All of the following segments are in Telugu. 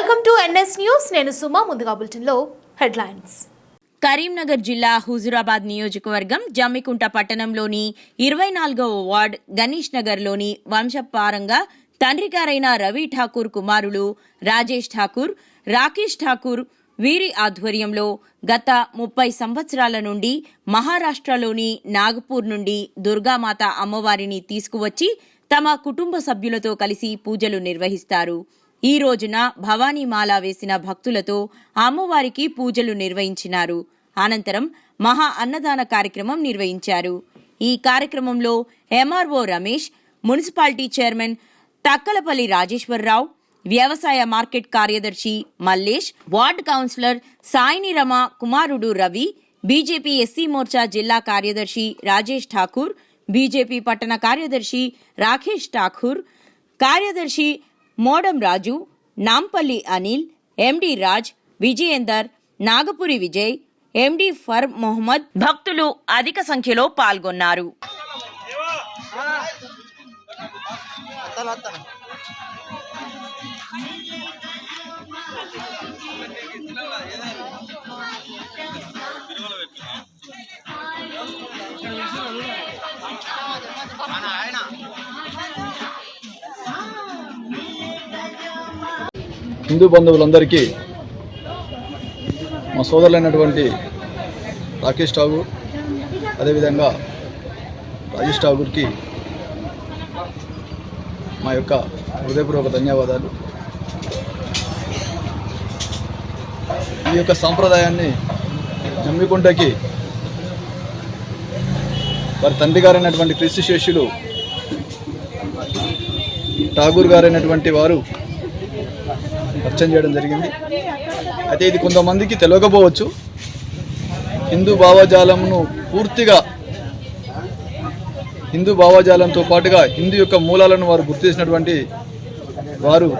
Welcome to NS news. నేను సుమా. ముందుగా బులెటిన్లో హెడ్లైన్స్. కరీంనగర్ జిల్లా హుజూరాబాద్ నియోజకవర్గం జమ్మికుంట పట్టణంలోని 24వ వార్డ్ గణేష్ నగర్లోని వంశపారంగా తండ్రిగారైన రవి ఠాకూర్ కుమారులు రాజేష్ ఠాకూర్, రాకేష్ ఠాకూర్ వీరి ఆధ్వర్యంలో గత 30 సంవత్సరాల నుండి మహారాష్ట్రలోని నాగపూర్ నుండి దుర్గామాత అమ్మవారిని తీసుకువచ్చి తమ కుటుంబ సభ్యులతో కలిసి పూజలు నిర్వహిస్తారు. ఈ రోజున భవానీమాల వేసిన భక్తులతో అమ్మవారికి పూజలు నిర్వహించినారు. అనంతరం మహా అన్నదాన కార్యక్రమం నిర్వహించారు. ఈ కార్యక్రమంలో MRO Ramesh, municipality chairman Takkalapalli Rajeshwararao, వ్యవసాయ మార్కెట్ కార్యదర్శి మల్లేష్, వార్డు కౌన్సిలర్ సాయిని రమ కుమారుడు రవి, బీజేపీ ఎస్సీ మోర్చా జిల్లా కార్యదర్శి రాజేష్ ఠాకూర్, బీజేపీ పట్టణ కార్యదర్శి రాకేష్ ఠాకూర్, కార్యదర్శి మోడం రాజు, నాంపల్లి అనిల్, ఎండి రాజ్, విజయేందర్, నాగపురి విజయ్, ఎండి ఫర్ మొహమ్మద్ భక్తులు అధిక సంఖ్యలో పాల్గొన్నారు. హిందూ బంధువులందరికీ మా సోదరులైనటువంటి రాకేష్ ఠాకూర్, అదేవిధంగా రాజేష్ ఠాకూర్కి మా యొక్క హృదయపూర్వక ధన్యవాదాలు. ఈ యొక్క సాంప్రదాయాన్ని జమ్మికుంటకి వారి తండ్రి గారైనటువంటి క్రీస్తు శిష్యులు ఠాకూర్ గారైనటువంటి వారు పరిచయం చేయడం జరిగింది. అయితే ఇది కొంతమందికి తెలియకపోవచ్చు. హిందూ భావజాలంను పూర్తిగా హిందూ భావజాలంతో పాటుగా హిందూ యొక్క మూలాలను వారు గుర్తు చేసినటువంటి వారు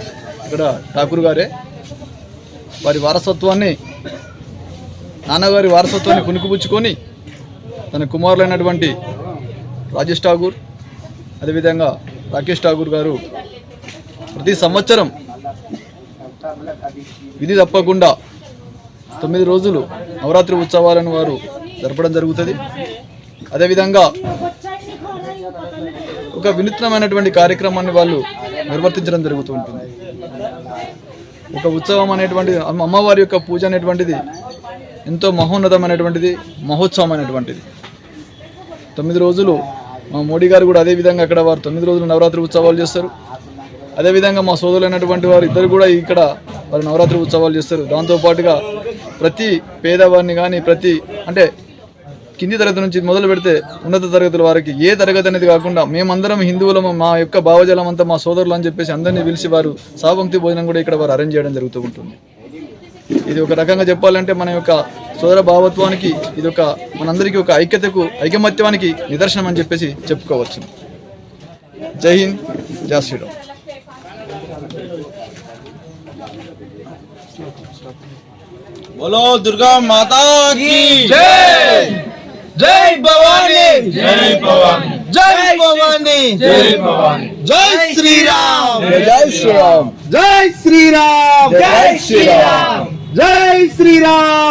ఇక్కడ ఠాకూర్ గారే. వారి వారసత్వాన్ని, నాన్నగారి వారసత్వాన్ని పుణుకుపుచ్చుకొని తన కుమారులైనటువంటి రాజేష్ ఠాకూర్, అదేవిధంగా రాకేష్ ఠాకూర్ గారు ప్రతి సంవత్సరం విధి తప్పకుండా 9 రోజులు నవరాత్రి ఉత్సవాలను వారు జరపడం జరుగుతుంది. అదేవిధంగా ఒక వినూత్నమైనటువంటి కార్యక్రమాన్ని వాళ్ళు నిర్వర్తించడం జరుగుతూ ఉంటుంది. ఒక ఉత్సవం అనేటువంటిది, అమ్మవారి యొక్క పూజ అనేటువంటిది ఎంతో మహోన్నతమైనటువంటిది, మహోత్సవం అయినటువంటిది. 9 రోజులు మా మోడీ గారు కూడా అదేవిధంగా అక్కడ వారు 9 రోజులు నవరాత్రి ఉత్సవాలు చేస్తారు. అదేవిధంగా మా సోదరులైనటువంటి వారు ఇద్దరు కూడా ఇక్కడ వారు నవరాత్రి ఉత్సవాలు చేస్తారు. దాంతోపాటుగా ప్రతి పేదవారిని కానీ అంటే కింది తరగతి నుంచి మొదలు పెడితే ఉన్నత తరగతుల వారికి ఏ తరగతి అనేది కాకుండా మేమందరం హిందువులము, మా యొక్క భావజాలం అంతా మా సోదరులు అని చెప్పేసి అందరినీ పిలిచి వారు సాపంక్తి భోజనం కూడా ఇక్కడ వారు అరేంజ్ చేయడం జరుగుతూ ఉంటుంది. ఇది ఒక రకంగా చెప్పాలంటే మన యొక్క సోదర భావత్వానికి, ఇది ఒక మనందరికీ ఒక ఐకమత్యానికి నిదర్శనం అని చెప్పేసి చెప్పుకోవచ్చు. జై హింద్, జై శ్రీరామ్. बोलो दुर्गा माता की जय, जय भवानी, जय भवानी, जय भवानी, जय भवानी, जय श्री राम, जय श्री राम, जय श्री राम, जय श्री राम, जय श्री राम.